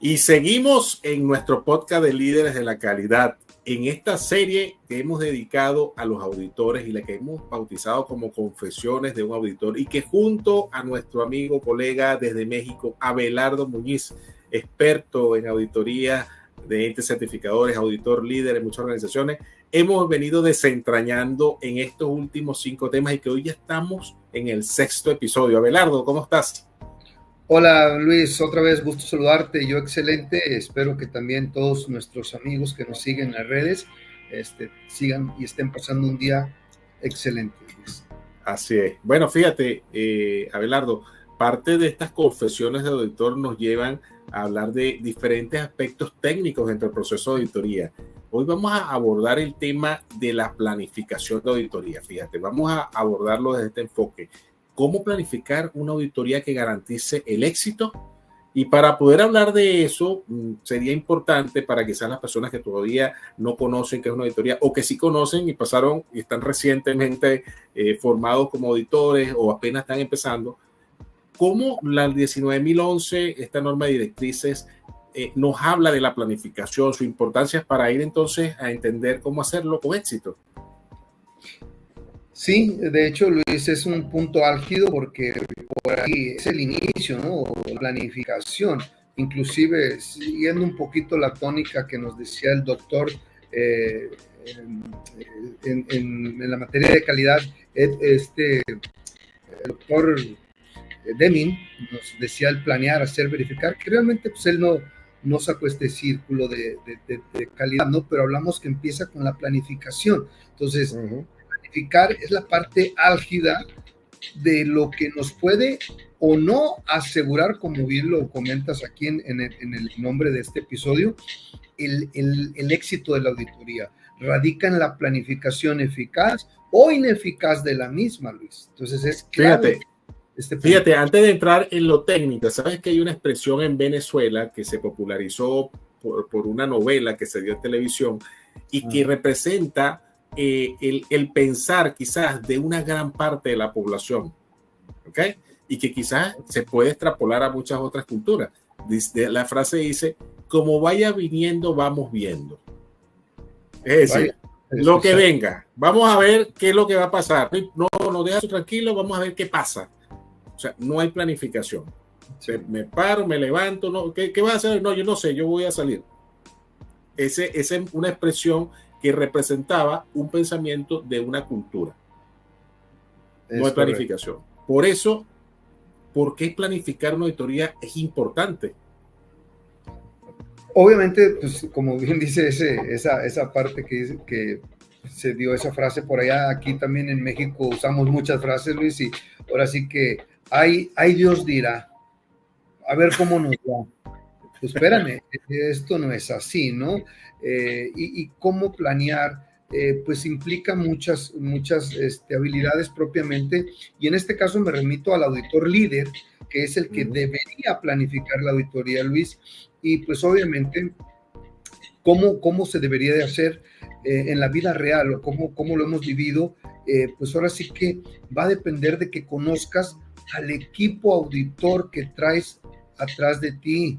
Y seguimos en nuestro podcast de Líderes de la Calidad, en esta serie que hemos dedicado a los auditores y la que hemos bautizado como Confesiones de un Auditor, y que junto a nuestro amigo, colega desde México, Abelardo Muñiz, experto en auditoría de entes certificadores, auditor líder en muchas organizaciones, hemos venido desentrañando en estos últimos 5 temas y que hoy ya estamos en el 6º episodio. Abelardo, ¿cómo estás? Hola Luis, otra vez gusto saludarte, yo excelente, espero que también todos nuestros amigos que nos siguen en las redes sigan y estén pasando un día excelente, Luis. Así es. Bueno, fíjate, Abelardo, parte de estas confesiones de auditor nos llevan a hablar de diferentes aspectos técnicos dentro del proceso de auditoría. Hoy vamos a abordar el tema de la planificación de auditoría. Fíjate, vamos a abordarlo desde este enfoque. ¿Cómo planificar una auditoría que garantice el éxito? Y para poder hablar de eso, sería importante para quizás las personas que todavía no conocen qué es una auditoría o que sí conocen y pasaron y están recientemente formados como auditores o apenas están empezando, cómo la 19.011, esta norma de directrices, nos habla de la planificación, su importancia para ir entonces a entender cómo hacerlo con éxito. Sí, de hecho, Luis, es un punto álgido porque por ahí es el inicio, ¿no? La planificación, inclusive siguiendo un poquito la tónica que nos decía el doctor en la materia de calidad, el doctor Deming nos decía el planear, hacer, verificar, que realmente pues él no sacó este círculo de calidad, ¿no? Pero hablamos que empieza con la planificación. Entonces, planificar es la parte álgida de lo que nos puede o no asegurar, como bien lo comentas aquí en el nombre de este episodio, el éxito de la auditoría. Radica en la planificación eficaz o ineficaz de la misma, Luis. Entonces es clave. Fíjate, antes de entrar en lo técnico, sabes que hay una expresión en Venezuela que se popularizó por una novela que se dio en televisión y que representa el pensar quizás de una gran parte de la población, ¿ok? Y que quizás se puede extrapolar a muchas otras culturas. La frase dice, como vaya viniendo, vamos viendo. Es decir, lo que venga, vamos a ver qué es lo que va a pasar. No deja eso tranquilo, vamos a ver qué pasa. O sea, no hay planificación. Me paro, me levanto, ¿no? ¿Qué va a hacer? No, yo no sé, yo voy a salir. Esa es una expresión que representaba un pensamiento de una cultura. No hay planificación. Por eso, ¿por qué planificar una auditoría es importante? Obviamente, pues como bien dice esa parte que se dio esa frase por allá, aquí también en México usamos muchas frases, Luis, y ahora sí que ay Dios dirá, a ver cómo nos va. Pues espérame, esto no es así, ¿no? Y cómo planear, pues implica muchas habilidades propiamente, y en este caso me remito al auditor líder, que es el que debería planificar la auditoría, Luis, y pues obviamente cómo se debería de hacer en la vida real o cómo lo hemos vivido, pues ahora sí que va a depender de que conozcas al equipo auditor que traes atrás de ti.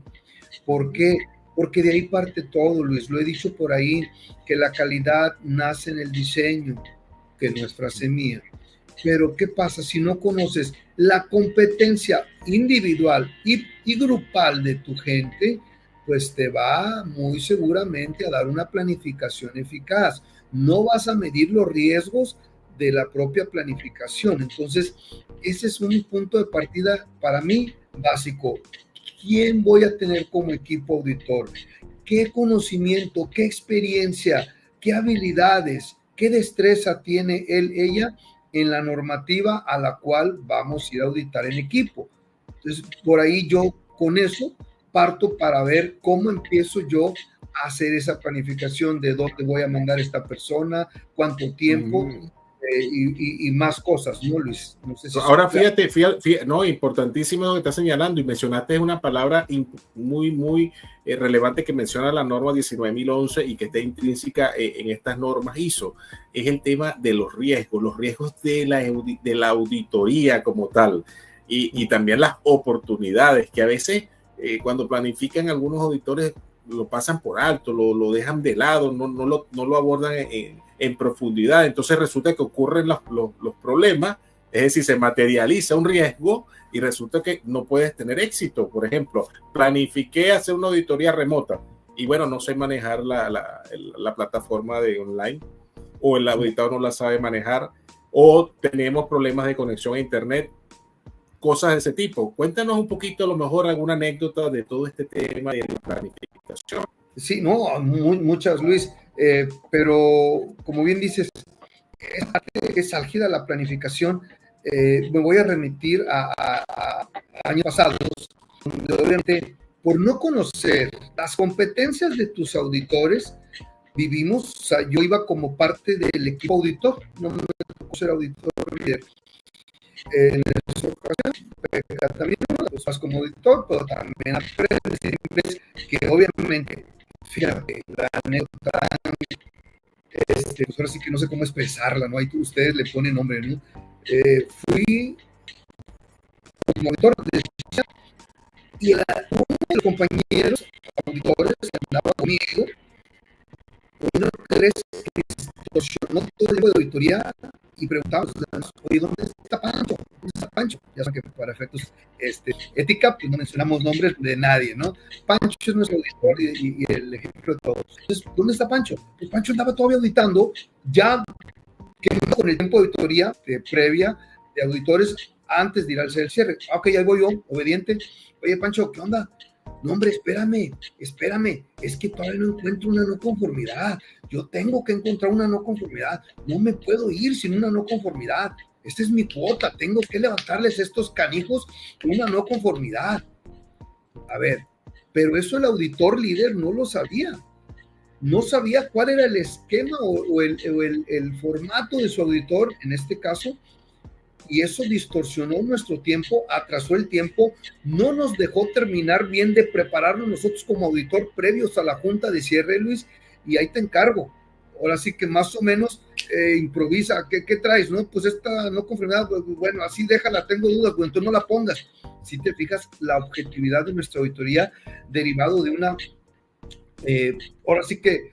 ¿Por qué? Porque de ahí parte todo, Luis. Lo he dicho por ahí, que la calidad nace en el diseño, que no es frase mía. Pero ¿qué pasa si no conoces la competencia individual y grupal de tu gente? Pues te va muy seguramente a dar una planificación eficaz. No vas a medir los riesgos de la propia planificación. Entonces, ese es un punto de partida para mí básico. ¿Quién voy a tener como equipo auditor? ¿Qué conocimiento, qué experiencia, qué habilidades, qué destreza tiene ella en la normativa a la cual vamos a ir a auditar en equipo? Entonces, por ahí yo con eso parto para ver cómo empiezo yo a hacer esa planificación de dónde voy a mandar a esta persona, cuánto tiempo y más cosas, ¿no, Luis? No sé si ahora fíjate, no, importantísimo lo que estás señalando, y mencionaste una palabra muy relevante que menciona la norma 19.011 y que está intrínseca en estas normas ISO, es el tema de los riesgos de la auditoría como tal, y también las oportunidades que a veces cuando planifican algunos auditores lo pasan por alto, lo dejan de lado, no lo abordan en profundidad. Entonces resulta que ocurren los problemas, es decir, se materializa un riesgo y resulta que no puedes tener éxito. Por ejemplo, planifiqué hacer una auditoría remota y bueno, no sé manejar la plataforma de online, o el auditador no la sabe manejar, o tenemos problemas de conexión a internet, cosas de ese tipo. Cuéntanos un poquito, a lo mejor, alguna anécdota de todo este tema de la planificación. Sí, no, muchas, Luis, pero como bien dices, es álgida la planificación. Me voy a remitir a años pasados, donde obviamente por no conocer las competencias de tus auditores, vivimos, o sea, yo iba como parte del equipo auditor, no me tocó ser auditor líder. En esa ocasión, también vas como auditor, pero también aprendes siempre que obviamente, fíjate, la anécdota, pues ahora sí que no sé cómo expresarla, ¿no? Ahí ustedes le ponen nombre, ¿no? Fui como auditor de y uno de los compañeros auditores que andaba conmigo, uno de tres que distorsionó todo el tiempo de auditoría y preguntamos, oye, ¿dónde está Pancho? ¿Dónde está Pancho? Ya saben que para efectos ética, pues no mencionamos nombres de nadie, ¿no? Pancho es nuestro auditor y el ejemplo de todos. Entonces, ¿dónde está Pancho? Pues Pancho andaba todavía auditando, ya que con el tiempo de auditoría previa de auditores antes de ir al cierre. Ok, ahí voy yo, obediente. Oye, Pancho, ¿qué onda? No, hombre, espérame, es que todavía no encuentro una no conformidad. Yo tengo que encontrar una no conformidad. No me puedo ir sin una no conformidad. Esta es mi cuota, tengo que levantarles a estos canijos una no conformidad. A ver, pero eso el auditor líder no lo sabía. No sabía cuál era el esquema o el formato de su auditor, en este caso, y eso distorsionó nuestro tiempo, atrasó el tiempo, no nos dejó terminar bien de prepararnos nosotros como auditor previos a la junta de cierre, Luis, y ahí te encargo. Ahora sí que más o menos improvisa, ¿qué traes? No, pues esta no conformidad, pues, bueno, así déjala, tengo dudas, pues entonces no la pongas. Si te fijas, la objetividad de nuestra auditoría derivado de una, ahora sí que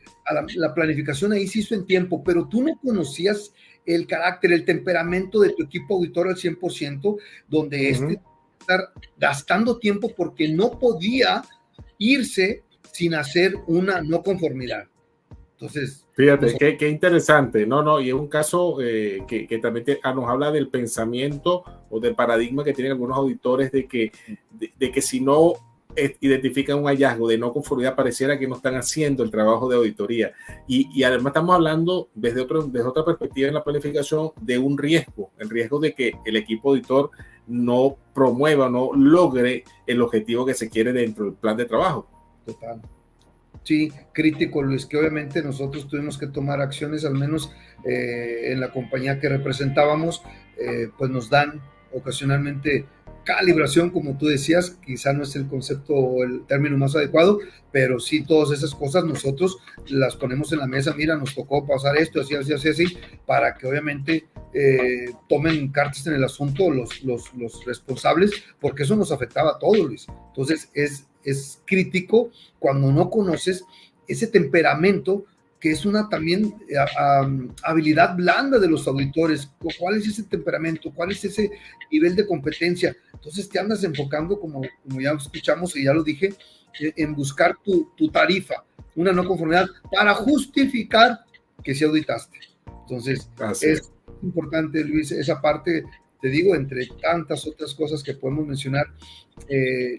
la planificación ahí se hizo en tiempo, pero tú no conocías el carácter, el temperamento de tu equipo auditor al 100%, donde estar gastando tiempo porque no podía irse sin hacer una no conformidad. Entonces, fíjate, qué interesante, y es un caso que también nos habla del pensamiento o del paradigma que tienen algunos auditores de que si no identifican un hallazgo de no conformidad, pareciera que no están haciendo el trabajo de auditoría. Y además estamos hablando desde otra perspectiva en la planificación de un riesgo, el riesgo de que el equipo auditor no promueva, no logre el objetivo que se quiere dentro del plan de trabajo. Total. Sí, crítico, Luis, que obviamente nosotros tuvimos que tomar acciones, al menos en la compañía que representábamos, pues nos dan ocasionalmente calibración, como tú decías, quizá no es el concepto o el término más adecuado, pero sí todas esas cosas nosotros las ponemos en la mesa. Mira, nos tocó pasar esto, así, para que obviamente tomen cartas en el asunto los responsables, porque eso nos afectaba a todos, Luis. Entonces es crítico cuando no conoces ese temperamento, que es una también habilidad blanda de los auditores. ¿Cuál es ese temperamento? ¿Cuál es ese nivel de competencia? Entonces te andas enfocando, como ya escuchamos y ya lo dije, en buscar tu tarifa, una no conformidad, para justificar que sí auditaste. Entonces, es importante, Luis, esa parte, te digo, entre tantas otras cosas que podemos mencionar,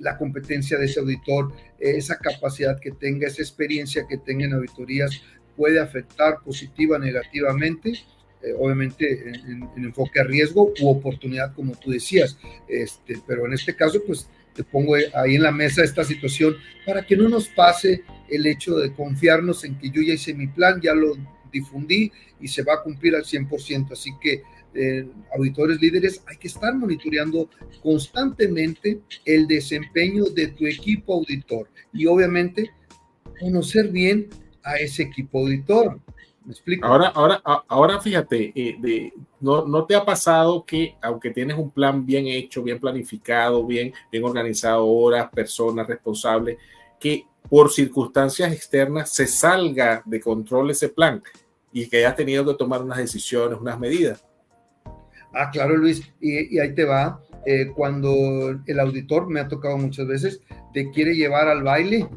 la competencia de ese auditor, esa capacidad que tenga, esa experiencia que tenga en auditorías, puede afectar positiva o negativamente, obviamente en enfoque a riesgo u oportunidad, como tú decías, pero en este caso, pues te pongo ahí en la mesa esta situación para que no nos pase el hecho de confiarnos en que yo ya hice mi plan, ya lo difundí y se va a cumplir al 100%, así que auditores líderes, hay que estar monitoreando constantemente el desempeño de tu equipo auditor y obviamente conocer bien a ese equipo auditor. ¿Me explico? Ahora fíjate, ¿no te ha pasado que aunque tienes un plan bien hecho, bien planificado, bien organizado, horas, personas responsables, que por circunstancias externas se salga de control ese plan y que hayas tenido que tomar unas decisiones, unas medidas? Ah, claro, Luis, y ahí te va. Cuando el auditor, me ha tocado muchas veces, te quiere llevar al baile,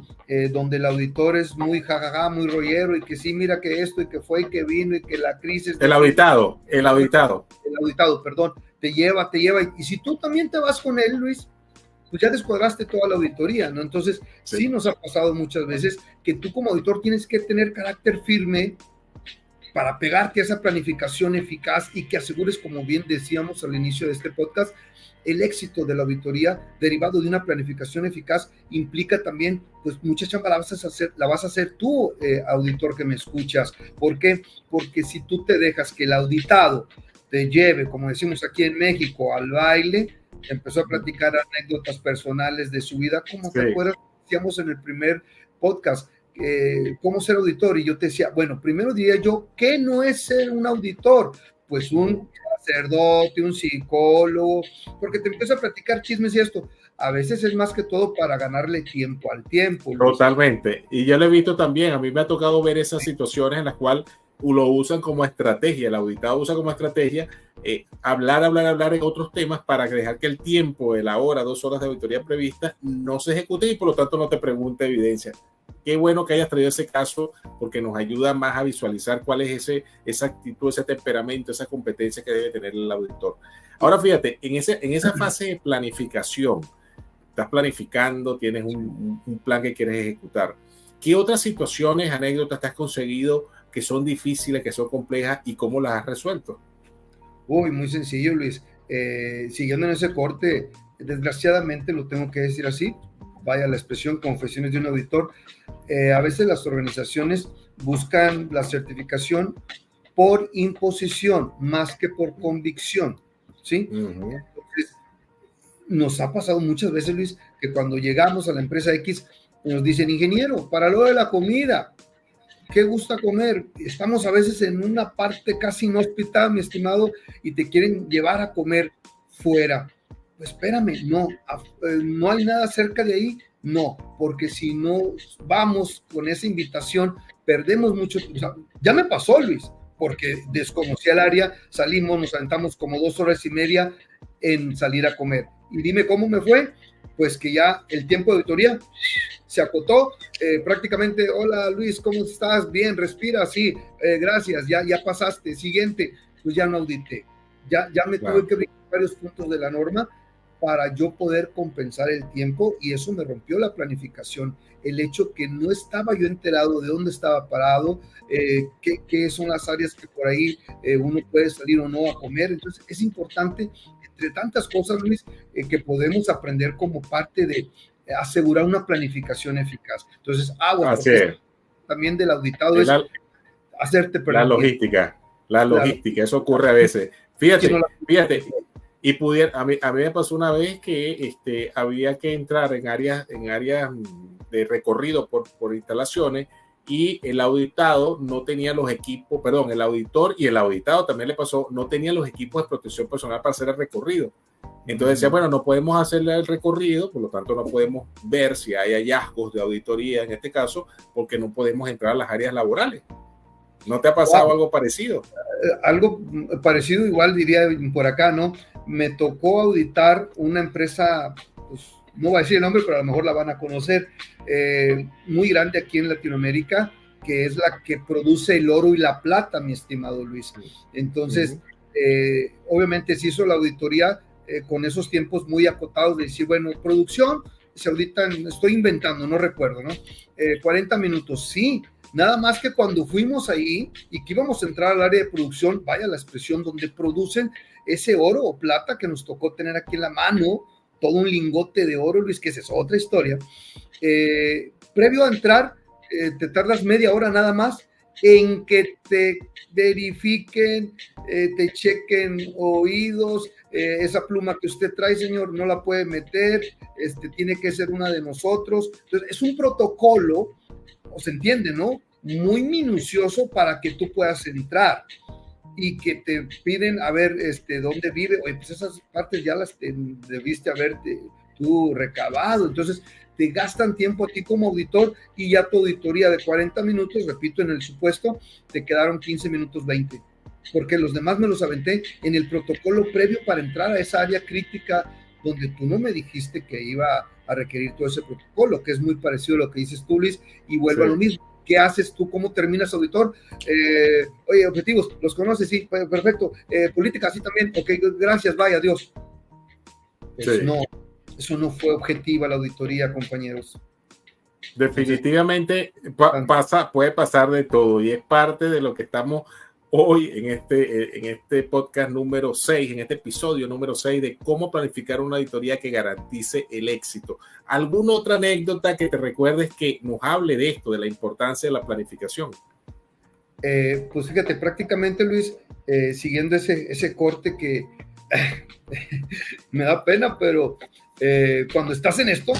donde el auditor es muy jajaja, muy rollero, y que sí, mira que esto, y que fue, y que vino, y que la crisis... El auditado. El auditado, perdón, te lleva, y si tú también te vas con él, Luis, pues ya descuadraste toda la auditoría, ¿no? Entonces, sí nos ha pasado muchas veces que tú como auditor tienes que tener carácter firme para pegarte a esa planificación eficaz y que asegures, como bien decíamos al inicio de este podcast, el éxito de la auditoría derivado de una planificación eficaz implica también, pues mucha chamba la vas a hacer tú, auditor que me escuchas. ¿Por qué? Porque si tú te dejas que el auditado te lleve, como decimos aquí en México, al baile, empezó a platicar anécdotas personales de su vida, como te acuerdas, decíamos en el primer podcast, cómo ser auditor, y yo te decía, bueno, primero diría yo, ¿qué no es ser un auditor? Pues un sacerdote, un psicólogo, porque te empieza a platicar chismes y esto. A veces es más que todo para ganarle tiempo al tiempo. Totalmente. Y yo lo he visto también, a mí me ha tocado ver esas situaciones en las cuales lo usan como estrategia, el auditado usa como estrategia hablar en otros temas para dejar que el tiempo de la hora, 2 horas de auditoría prevista no se ejecute y por lo tanto no te pregunte evidencia. Qué bueno que hayas traído ese caso porque nos ayuda más a visualizar cuál es esa actitud, ese temperamento, esa competencia que debe tener el auditor. Ahora fíjate, en esa fase de planificación, estás planificando, tienes un plan que quieres ejecutar. ¿Qué otras situaciones, anécdotas te has conseguido que son difíciles, que son complejas y cómo las has resuelto? Uy, muy sencillo, Luis. Siguiendo en ese corte, desgraciadamente lo tengo que decir así, vaya la expresión, confesiones de un auditor, a veces las organizaciones buscan la certificación por imposición más que por convicción, ¿sí? Entonces, nos ha pasado muchas veces, Luis, que cuando llegamos a la empresa X, nos dicen, ingeniero, para lo de la comida, ¿qué gusta comer? Estamos a veces en una parte casi inhóspita, mi estimado, y te quieren llevar a comer fuera. Pues espérame, no hay nada cerca de ahí, no, porque si no vamos con esa invitación, perdemos mucho. O sea, ya me pasó, Luis, porque desconocí el área, salimos, nos aventamos como 2 horas y media en salir a comer. Y dime cómo me fue, pues que ya el tiempo de auditoría se acotó, prácticamente, hola Luis, ¿cómo estás? Bien, respira, sí, gracias, ya pasaste, siguiente, pues ya no audité, ya me tuve que brincar varios puntos de la norma para yo poder compensar el tiempo y eso me rompió la planificación, el hecho que no estaba yo enterado de dónde estaba parado, qué son las áreas que por ahí uno puede salir o no a comer, entonces es importante, entre tantas cosas, Luis, que podemos aprender como parte de asegurar una planificación eficaz. Entonces, también del auditado es hacerte planificar. La logística, eso ocurre a veces. Fíjate, y a mí me pasó una vez que había que entrar en áreas de recorrido por instalaciones y el auditado no tenía los equipos, perdón, el auditor y el auditado también le pasó, no tenía los equipos de protección personal para hacer el recorrido. Entonces decía, bueno, no podemos hacerle el recorrido, por lo tanto no podemos ver si hay hallazgos de auditoría en este caso, porque no podemos entrar a las áreas laborales. ¿No te ha pasado algo parecido? Algo parecido, igual diría por acá, ¿no? Me tocó auditar una empresa, pues, no voy a decir el nombre, pero a lo mejor la van a conocer, muy grande aquí en Latinoamérica, que es la que produce el oro y la plata, mi estimado Luis. Entonces, obviamente se hizo la auditoría con esos tiempos muy acotados de decir, bueno, producción, se auditan, estoy inventando, no recuerdo, ¿no? 40 minutos, sí. Nada más que cuando fuimos ahí y que íbamos a entrar al área de producción, vaya la expresión, donde producen ese oro o plata que nos tocó tener aquí en la mano, todo un lingote de oro, Luis, que esa es otra historia. Previo a entrar, te tardas media hora nada más en que te verifiquen, te chequen oídos, esa pluma que usted trae, señor, no la puede meter, tiene que ser una de nosotros. Entonces, es un protocolo, o se entiende, ¿no? muy minucioso para que tú puedas entrar, y que te piden a ver dónde vive. Oye, pues esas partes ya las debiste haberte tú recabado. Entonces te gastan tiempo a ti como auditor, y ya tu auditoría de 40 minutos, repito, en el supuesto, te quedaron 15 minutos 20, porque los demás me los aventé en el protocolo previo para entrar a esa área crítica donde tú no me dijiste que iba a requerir todo ese protocolo, que es muy parecido a lo que dices tú, Luis, y vuelvo a lo mismo. ¿Qué haces tú? ¿Cómo terminas, auditor? Oye, objetivos, ¿los conoces? Sí, perfecto. Política, sí también. Ok, gracias, vaya, adiós. Pues no, eso no fue objetiva la auditoría, compañeros. Definitivamente puede pasar de todo, y es parte de lo que estamos hoy en este podcast número 6, en este episodio número 6 de cómo planificar una auditoría que garantice el éxito. ¿Alguna otra anécdota que te recuerdes que nos hable de esto, de la importancia de la planificación? Pues fíjate, prácticamente, Luis, siguiendo ese corte que me da pena, pero cuando estás en esto,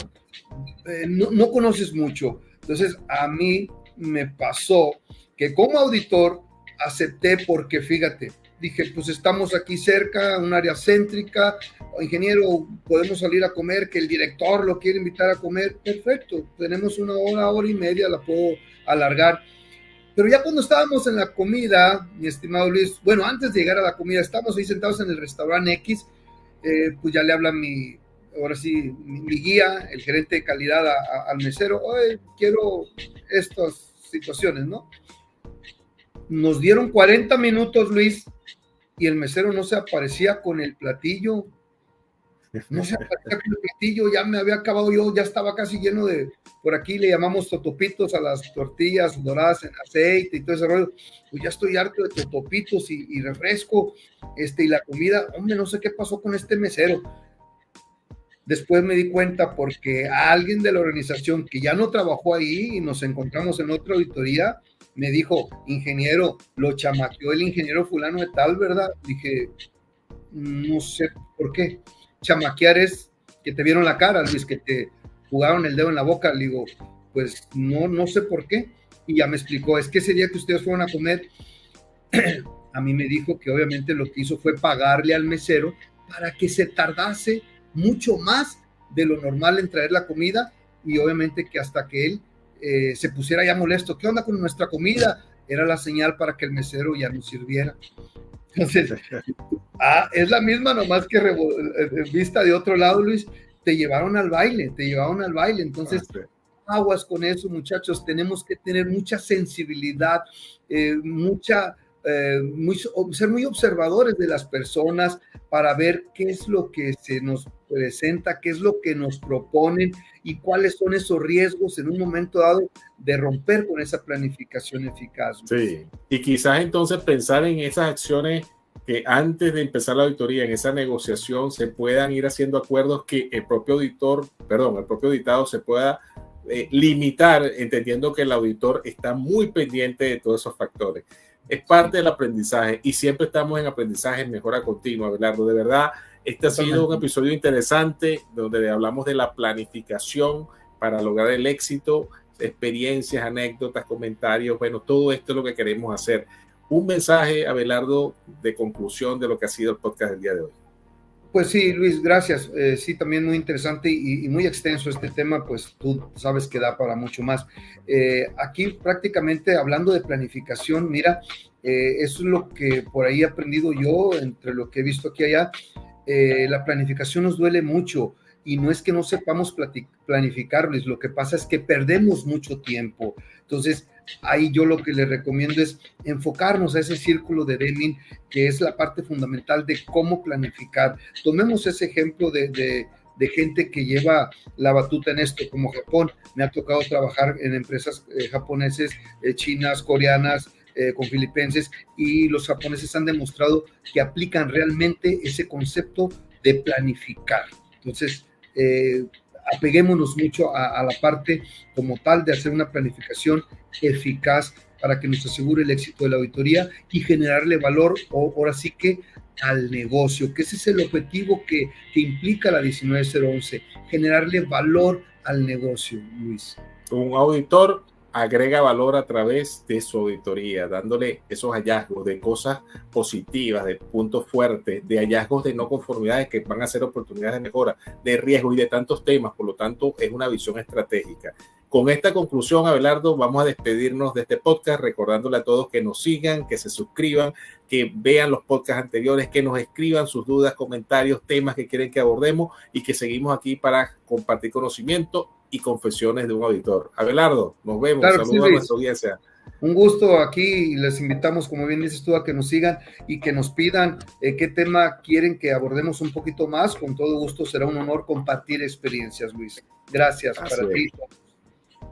no conoces mucho. Entonces, a mí me pasó que como auditor acepté, porque fíjate, dije, pues estamos aquí cerca, un área céntrica, ingeniero, podemos salir a comer, que el director lo quiere invitar a comer, perfecto, tenemos una hora y media, la puedo alargar. Pero ya cuando estábamos en la comida, mi estimado Luis, bueno, antes de llegar a la comida, estábamos ahí sentados en el restaurante X, pues ya le habla mi guía, el gerente de calidad al mesero, oye, quiero estas situaciones, ¿no? Nos dieron 40 minutos, Luis, y el mesero no se aparecía con el platillo. No se aparecía con el platillo, ya me había acabado yo, ya estaba casi lleno de, por aquí le llamamos totopitos a las tortillas doradas en aceite y todo ese rollo. Pues ya estoy harto de totopitos y refresco, y la comida, hombre, no sé qué pasó con este mesero. Después me di cuenta porque alguien de la organización que ya no trabajó ahí y nos encontramos en otra auditoría, me dijo, ingeniero, lo chamaqueó el ingeniero fulano de tal, ¿verdad? Dije, no sé por qué. Chamaquear es que te vieron la cara, Luis, que te jugaron el dedo en la boca. Le digo, pues no sé por qué. Y ya me explicó, es que ese día que ustedes fueron a comer, a mí me dijo que obviamente lo que hizo fue pagarle al mesero para que se tardase mucho más de lo normal en traer la comida, y obviamente que hasta que él se pusiera ya molesto, ¿qué onda con nuestra comida? Era la señal para que el mesero ya nos sirviera. Entonces, es la misma, nomás que vista de otro lado, Luis, te llevaron al baile. Entonces, aguas con eso, muchachos, tenemos que tener mucha sensibilidad, ser muy observadores de las personas para ver qué es lo que se nos presenta, qué es lo que nos proponen y cuáles son esos riesgos en un momento dado de romper con esa planificación eficaz. Sí, y quizás entonces pensar en esas acciones que antes de empezar la auditoría, en esa negociación, se puedan ir haciendo acuerdos que el propio auditado se pueda limitar, entendiendo que el auditor está muy pendiente de todos esos factores. Es parte del aprendizaje y siempre estamos en aprendizaje, en mejora continua, Abelardo. De verdad, este ha sido un episodio interesante donde hablamos de la planificación para lograr el éxito, experiencias, anécdotas, comentarios. Bueno, todo esto es lo que queremos hacer. Un mensaje, Abelardo, de conclusión de lo que ha sido el podcast del día de hoy. Pues sí, Luis, gracias. Sí, también muy interesante y muy extenso este tema, pues tú sabes que da para mucho más. Aquí prácticamente hablando de planificación, mira, eso es lo que por ahí he aprendido yo, entre lo que he visto aquí y allá. La planificación nos duele mucho y no es que no sepamos planificar, Luis, lo que pasa es que perdemos mucho tiempo. Entonces, ahí yo lo que le recomiendo es enfocarnos a ese círculo de Deming, que es la parte fundamental de cómo planificar. Tomemos ese ejemplo de gente que lleva la batuta en esto, como Japón. Me ha tocado trabajar en empresas japoneses, chinas, coreanas, con filipenses, y los japoneses han demostrado que aplican realmente ese concepto de planificar. Entonces, apeguémonos mucho a la parte como tal de hacer una planificación eficaz para que nos asegure el éxito de la auditoría y generarle valor, o ahora sí que al negocio, que ese es el objetivo que implica la 19011, generarle valor al negocio, Luis. Un auditor agrega valor a través de su auditoría, dándole esos hallazgos de cosas positivas, de puntos fuertes, de hallazgos de no conformidades que van a ser oportunidades de mejora, de riesgo y de tantos temas. Por lo tanto, es una visión estratégica. Con esta conclusión, Abelardo, vamos a despedirnos de este podcast, recordándole a todos que nos sigan, que se suscriban, que vean los podcasts anteriores, que nos escriban sus dudas, comentarios, temas que quieren que abordemos y que seguimos aquí para compartir conocimiento y confesiones de un auditor. Abelardo, nos vemos. Claro, Saludos sí, a nuestra audiencia. Un gusto aquí y les invitamos, como bien dices tú, a que nos sigan y que nos pidan qué tema quieren que abordemos un poquito más. Con todo gusto, será un honor compartir experiencias, Luis. Gracias para ti.